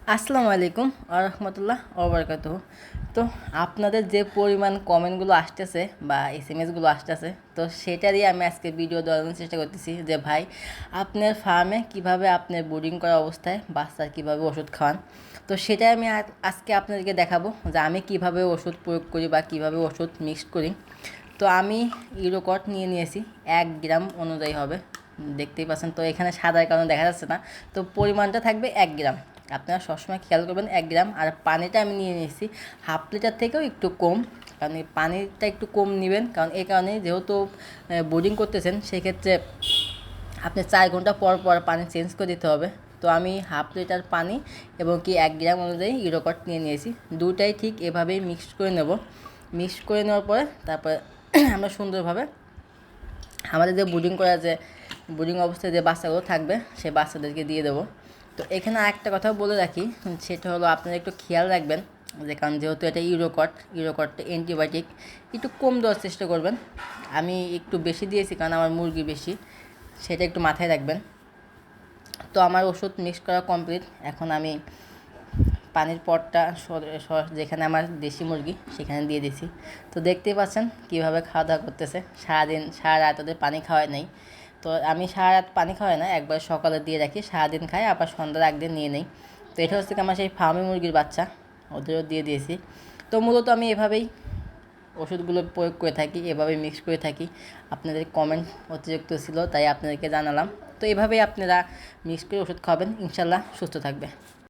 আসসালামু আলাইকুম আরহামতুল্লাহ ওবরাকাতুহু। তো আপনাদের যে পরিমাণ কমেন্টগুলো আসতেছে বা এসএমএসগুলো আসতেছে, তো সেটারই আমি আজকে ভিডিও দেওয়ার জন্য চেষ্টা করতেছি যে ভাই আপনার ফার্মে কিভাবে আপনার বোর্ডিং করা অবস্থায় বাচ্চার কীভাবে ওষুধ খাওয়ান। তো সেটাই আমি আজকে আপনাদেরকে দেখাবো যে আমি কিভাবে ওষুধ প্রয়োগ করি বা কিভাবে ওষুধ মিক্সড করি। তো আমি ইউরোকট নিয়ে নিয়েছি 1 গ্রাম অনুযায়ী হবে, দেখতেই পাচ্ছেন। তো এখানে সাদার কারণে দেখা যাচ্ছে না, তো পরিমাণটা থাকবে 1 গ্রাম। আপনারা সবসময় খেয়াল করবেন 1 গ্রাম। আর পানিটা আমি নিয়ে নিয়েছি হাফ লিটার থেকেও একটু কম, কারণ এই পানিটা একটু কম নেবেন, কারণ এই কারণে যেহেতু বোর্ডিং করতেছেন সেক্ষেত্রে আপনি 4 ঘন্টা পর পর পানি চেঞ্জ করে দিতে হবে। তো আমি হাফ লিটার পানি এবং কি 1 গ্রাম অনুযায়ী ইউরোকট নিয়ে নিয়েছি, দুটাই ঠিক এভাবেই মিক্সড করে নেব। মিক্সড করে নেওয়ার পরে তারপরে আমরা সুন্দরভাবে আমাদের যে বোর্ডিং করা যে বোর্ডিং অবস্থায় যে বাচ্চাগুলো থাকবে সেই বাচ্চাদেরকে দিয়ে দেবো। তো এখানে আরেকটা কথা বলে রাখি, সেটা হলো আপনারা একটু খেয়াল রাখবেন যে কারণ যেহেতু এটা ইউরোকটটা অ্যান্টিবায়োটিক, একটু কম দেওয়ার চেষ্টা করবেন। আমি একটু বেশি দিয়েছি কারণ আমার মুরগি বেশি, সেটা একটু মাথায় রাখবেন। তো আমার ওষুধ মিক্স করা কমপ্লিট। এখন আমি পানির পটটা যেখানে আমার দেশি মুরগি সেখানে দিয়ে দিছি। তো দেখতেই পাচ্ছেন কীভাবে খাওয়া দাওয়া করতেছে। সারাদিন সারা রাত ওদের পানি খাওয়াই নাই, তো আমি সারা রাত পানি খাওয়াই না, একবার সকালে দিয়ে রাখি, সারাদিন খাই, আবার সন্ধ্যার একদিন নিয়ে নেই। তো এটা হচ্ছে আমার সেই ফার্মি মুরগির বাচ্চা, ওদেরও দিয়ে দিয়েছি। তো মূলত আমি এভাবেই ওষুধগুলো প্রয়োগ করে থাকি, এভাবেই মিক্স করে থাকি। আপনাদের কমেন্ট অতিরিক্ত ছিল তাই আপনাদেরকে জানালাম। তো এভাবেই আপনারা মিক্স করে ওষুধ খাবেন, ইনশাল্লাহ সুস্থ থাকবে।